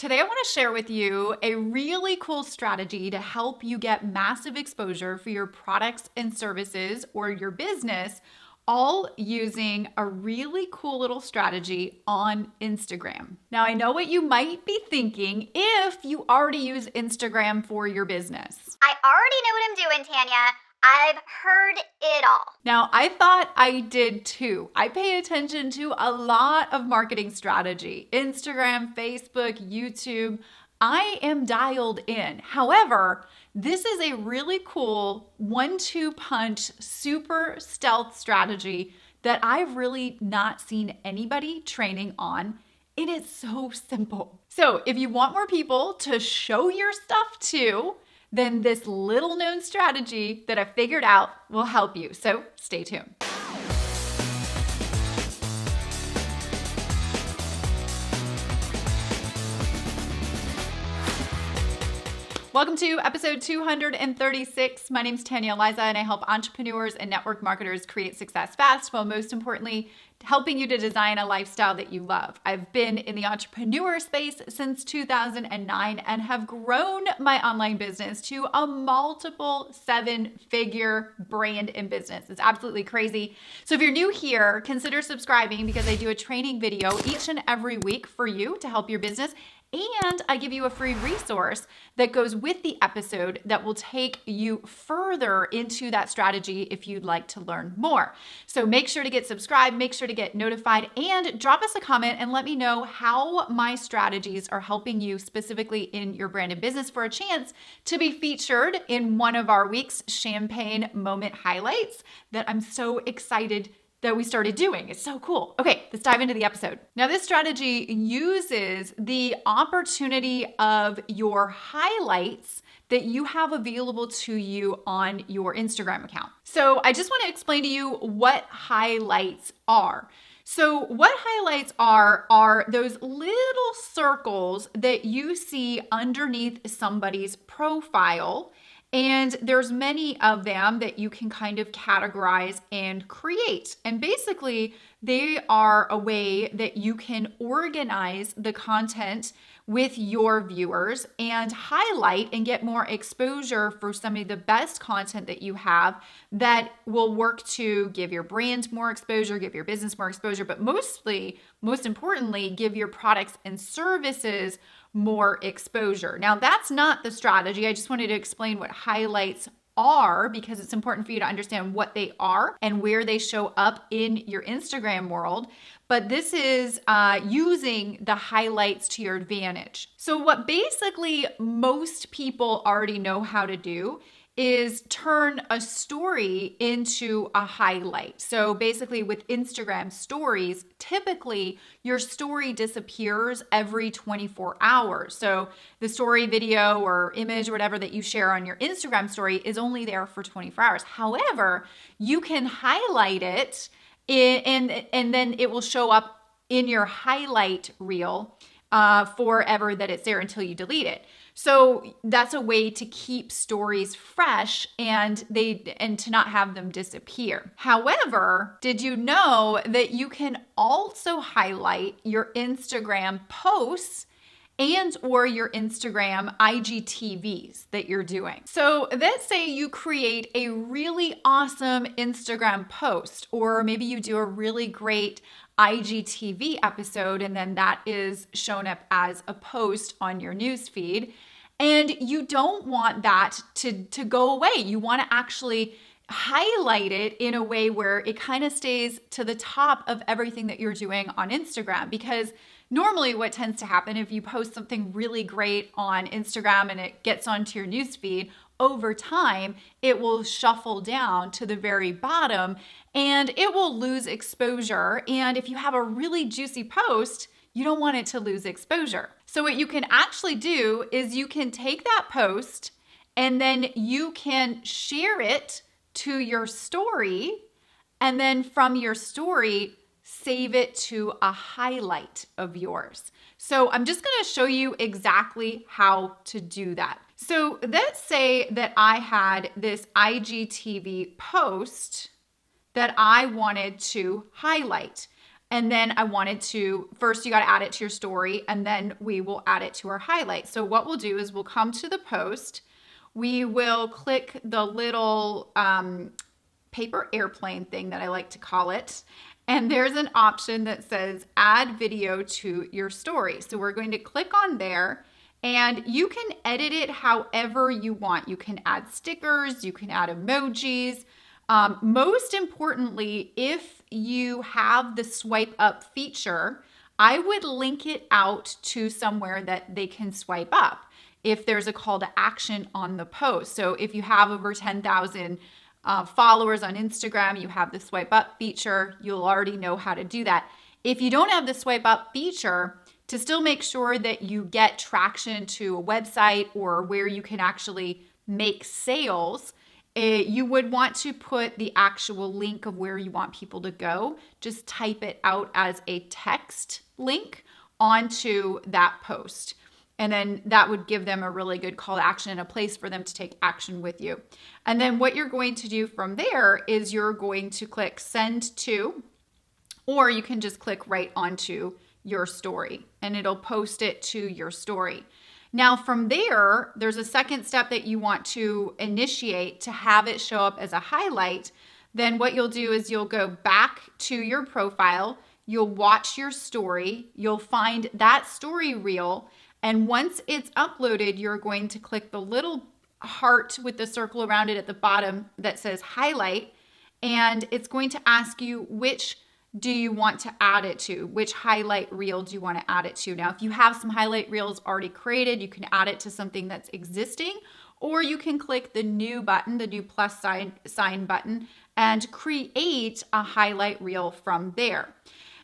Today I want to share with you a really cool strategy to help you get massive exposure for your products and services or your business, all using a really cool little strategy on Instagram. Now, I know what you might be thinking if you already use Instagram for your business. I already know what I'm doing, Tanya. I've heard it all. Now, I thought I did too. I pay attention to a lot of marketing strategy, Instagram, Facebook, YouTube. I am dialed in. However, this is a really cool 1-2 punch, super stealth strategy that I've really not seen anybody training on. And it's so simple. So if you want more people to show your stuff to, then this little known strategy that I figured out will help you. So stay tuned. Welcome to episode 236. My name's Tanya Aliza, and I help entrepreneurs and network marketers create success fast, while most importantly, helping you to design a lifestyle that you love. I've been in the entrepreneur space since 2009 and have grown my online business to a multiple 7-figure brand and business. It's absolutely crazy. So if you're new here, consider subscribing because I do a training video each and every week for you to help your business. And I give you a free resource that goes with the episode that will take you further into that strategy if you'd like to learn more. So make sure to get subscribed, make sure to get notified, and drop us a comment and let me know how my strategies are helping you specifically in your brand and business for a chance to be featured in one of our week's Champagne Moment Highlights that I'm so excited that we started doing. It's so cool. Okay, let's dive into the episode. Now, this strategy uses the opportunity of your highlights that you have available to you on your Instagram account. So I just want to explain to you what highlights are. So what highlights are those little circles that you see underneath somebody's profile. And there's many of them that you can kind of categorize and create. And basically, they are a way that you can organize the content with your viewers and highlight and get more exposure for some of the best content that you have that will work to give your brand more exposure, give your business more exposure, but most importantly, give your products and services more exposure. Now, that's not the strategy. I just wanted to explain what highlights are because it's important for you to understand what they are and where they show up in your Instagram world. But this is using the highlights to your advantage. So what basically most people already know how to do is turn a story into a highlight. So basically with Instagram stories, typically your story disappears every 24 hours. So the story, video, or image, or whatever that you share on your Instagram story is only there for 24 hours. However, you can highlight it and then it will show up in your highlight reel forever that it's there until you delete it. So that's a way to keep stories fresh and to not have them disappear. However, did you know that you can also highlight your Instagram posts and or your Instagram IGTVs that you're doing? So let's say you create a really awesome Instagram post, or maybe you do a really great IGTV episode, and then that is shown up as a post on your newsfeed. And you don't want that to go away. You want to actually highlight it in a way where it kind of stays to the top of everything that you're doing on Instagram. Because normally what tends to happen if you post something really great on Instagram and it gets onto your newsfeed, over time, it will shuffle down to the very bottom and it will lose exposure. And if you have a really juicy post, you don't want it to lose exposure. So what you can actually do is you can take that post and then you can share it to your story, and then from your story, save it to a highlight of yours. So I'm just going to show you exactly how to do that. So let's say that I had this IGTV post that I wanted to highlight. And then I wanted to, first you got to add it to your story, and then we will add it to our highlights. So what we'll do is we'll come to the post. We will click the little paper airplane thing that I like to call it. And there's an option that says add video to your story. So we're going to click on there, and you can edit it however you want. You can add stickers, you can add emojis. Most importantly, if you have the swipe up feature, I would link it out to somewhere that they can swipe up if there's a call to action on the post. So if you have over 10,000 followers on Instagram, you have the swipe up feature, you'll already know how to do that. If you don't have the swipe up feature, to still make sure that you get traction to a website or where you can actually make sales, you would want to put the actual link of where you want people to go. Just type it out as a text link onto that post. And then that would give them a really good call to action and a place for them to take action with you. And then what you're going to do from there is you're going to click send to, or you can just click right onto your story and it'll post it to your story. Now from there, there's a second step that you want to initiate to have it show up as a highlight. Then what you'll do is you'll go back to your profile, you'll watch your story, you'll find that story reel. And once it's uploaded, you're going to click the little heart with the circle around it at the bottom that says highlight. And it's going to ask you which do you want to add it to? Which highlight reel do you want to add it to? Now, if you have some highlight reels already created, you can add it to something that's existing, or you can click the new button, the new plus sign button, and create a highlight reel from there.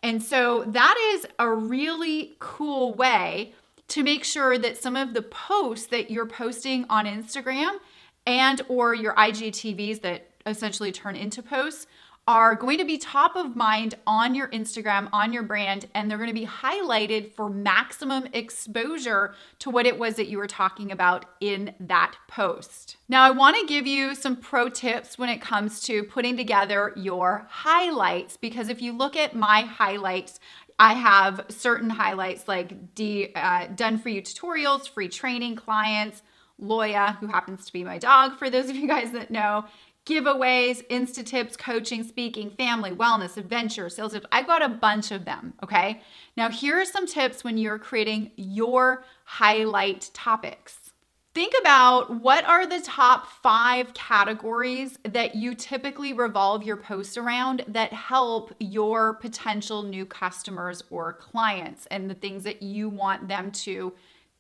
And so that is a really cool way to make sure that some of the posts that you're posting on Instagram and or your IGTVs that essentially turn into posts are going to be top of mind on your Instagram, on your brand, and they're going to be highlighted for maximum exposure to what it was that you were talking about in that post. Now, I want to give you some pro tips when it comes to putting together your highlights, because if you look at my highlights, I have certain highlights like done for you tutorials, free training, clients, Loya, who happens to be my dog for those of you guys that know, giveaways, Insta tips, coaching, speaking, family, wellness, adventure, sales tips. I've got a bunch of them, okay? Now, here are some tips when you're creating your highlight topics. Think about what are the top 5 categories that you typically revolve your posts around that help your potential new customers or clients and the things that you want them to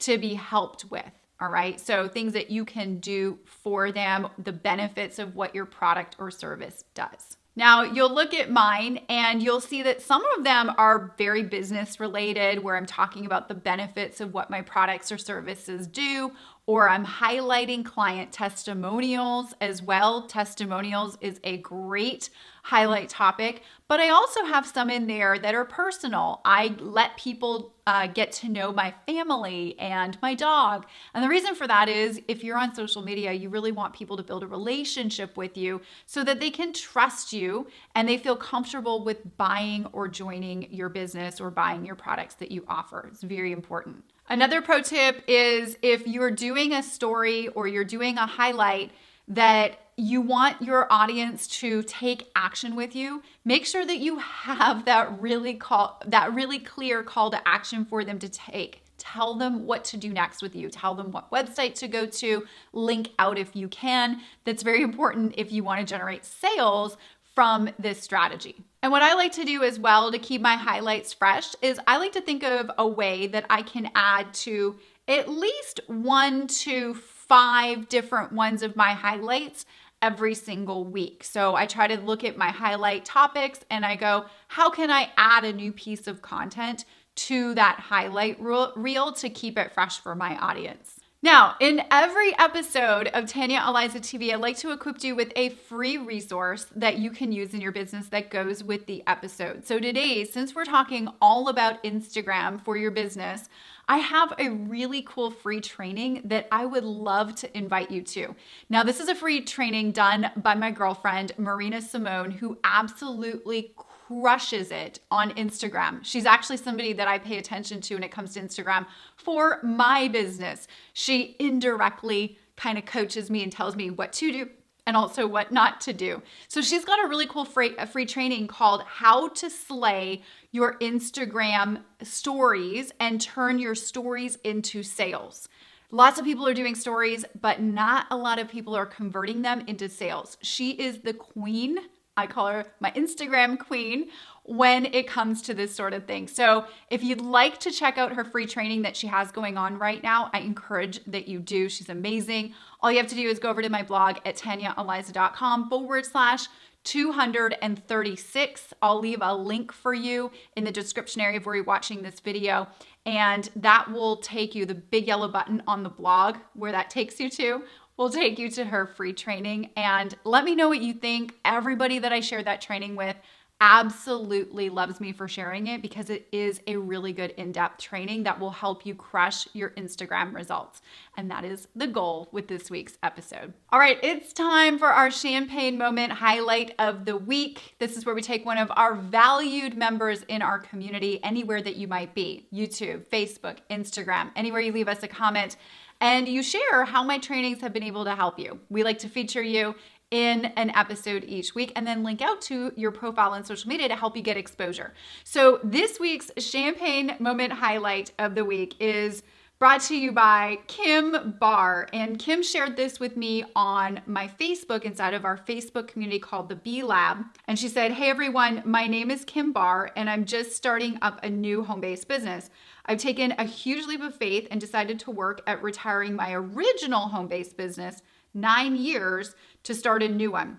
be helped with. All right. So things that you can do for them, the benefits of what your product or service does. Now you'll look at mine and you'll see that some of them are very business related, where I'm talking about the benefits of what my products or services do, or I'm highlighting client testimonials as well. Testimonials is a great highlight topic, but I also have some in there that are personal. I let people get to know my family and my dog. And the reason for that is if you're on social media, you really want people to build a relationship with you so that they can trust you and they feel comfortable with buying or joining your business or buying your products that you offer. It's very important. Another pro tip is if you're doing a story or you're doing a highlight that you want your audience to take action with you, make sure that you have that really clear call to action for them to take. Tell them what to do next with you. Tell them what website to go to, link out if you can. That's very important if you want to generate sales from this strategy. And what I like to do as well to keep my highlights fresh is I like to think of a way that I can add to at least 1 to 5 different ones of my highlights every single week. So I try to look at my highlight topics and I go, how can I add a new piece of content to that highlight reel to keep it fresh for my audience? Now, in every episode of Tanya Aliza TV, I'd like to equip you with a free resource that you can use in your business that goes with the episode. So today, since we're talking all about Instagram for your business, I have a really cool free training that I would love to invite you to. Now, this is a free training done by my girlfriend, Marina Simone, who absolutely crushes it on Instagram. She's actually somebody that I pay attention to when it comes to Instagram for my business. She indirectly kind of coaches me and tells me what to do and also what not to do. So she's got a really cool free training called How to Slay Your Instagram Stories and Turn Your Stories into Sales. Lots of people are doing stories, but not a lot of people are converting them into sales. She is the queen. I call her my Instagram queen when it comes to this sort of thing. So if you'd like to check out her free training that she has going on right now, I encourage that you do. She's amazing. All you have to do is go over to my blog at tanyaaliza.com/236. I'll leave a link for you in the description area of where you're watching this video. And that will take you, the big yellow button on the blog, where that takes you to, will take you to her free training. And let me know what you think. Everybody that I shared that training with absolutely loves me for sharing it, because it is a really good in-depth training that will help you crush your Instagram results. And that is the goal with this week's episode. All right, it's time for our champagne moment highlight of the week. This is where we take one of our valued members in our community, anywhere that you might be, YouTube, Facebook, Instagram, anywhere you leave us a comment, and you share how my trainings have been able to help you. We like to feature you in an episode each week and then link out to your profile on social media to help you get exposure. So this week's champagne moment highlight of the week is brought to you by Kim Barr. And Kim shared this with me on my Facebook, inside of our Facebook community called the B Lab. And she said, "Hey everyone, my name is Kim Barr and I'm just starting up a new home-based business. I've taken a huge leap of faith and decided to work at retiring my original home-based business 9 years to start a new one.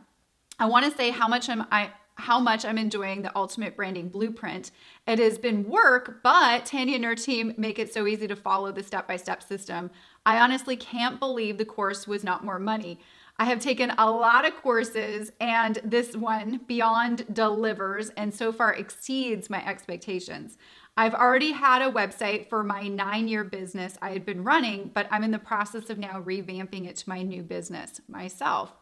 I want to say how much I'm enjoying the Ultimate Branding Blueprint. It has been work, but Tanya and her team make it so easy to follow the step-by-step system. I honestly can't believe the course was not more money. I have taken a lot of courses and this one beyond delivers and so far exceeds my expectations. I've already had a website for my 9-year business I had been running, but I'm in the process of now revamping it to my new business myself.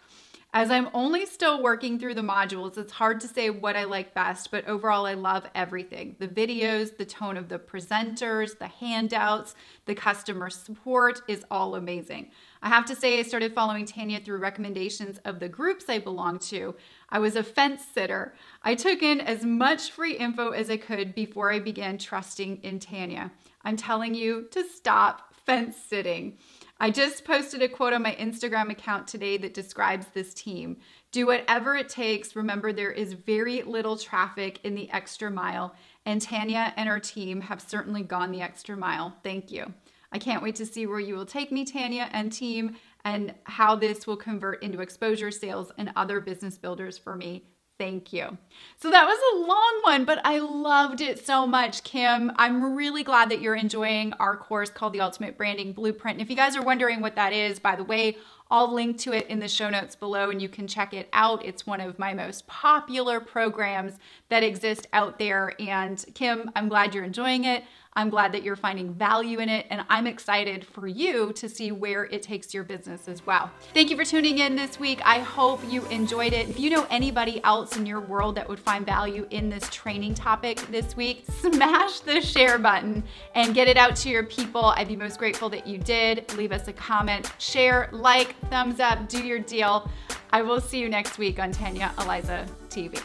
As I'm only still working through the modules, it's hard to say what I like best, but overall I love everything. The videos, the tone of the presenters, the handouts, the customer support is all amazing. I have to say I started following Tanya through recommendations of the groups I belong to. I was a fence sitter. I took in as much free info as I could before I began trusting in Tanya. I'm telling you to stop fence sitting. I just posted a quote on my Instagram account today that describes this team. Do whatever it takes. Remember, there is very little traffic in the extra mile, and Tanya and her team have certainly gone the extra mile. Thank you. I can't wait to see where you will take me, Tanya and team, and how this will convert into exposure, sales, and other business builders for me. Thank you." So that was a long one, but I loved it so much, Kim. I'm really glad that you're enjoying our course called the Ultimate Branding Blueprint. And if you guys are wondering what that is, by the way, I'll link to it in the show notes below and you can check it out. It's one of my most popular programs that exist out there. And Kim, I'm glad you're enjoying it. I'm glad that you're finding value in it, and I'm excited for you to see where it takes your business as well. Thank you for tuning in this week. I hope you enjoyed it. If you know anybody else in your world that would find value in this training topic this week, smash the share button and get it out to your people. I'd be most grateful that you did. Leave us a comment, share, like, thumbs up, do your deal. I will see you next week on Tanya Aliza TV.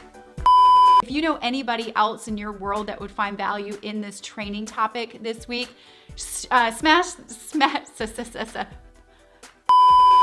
If you know anybody else in your world that would find value in this training topic this week,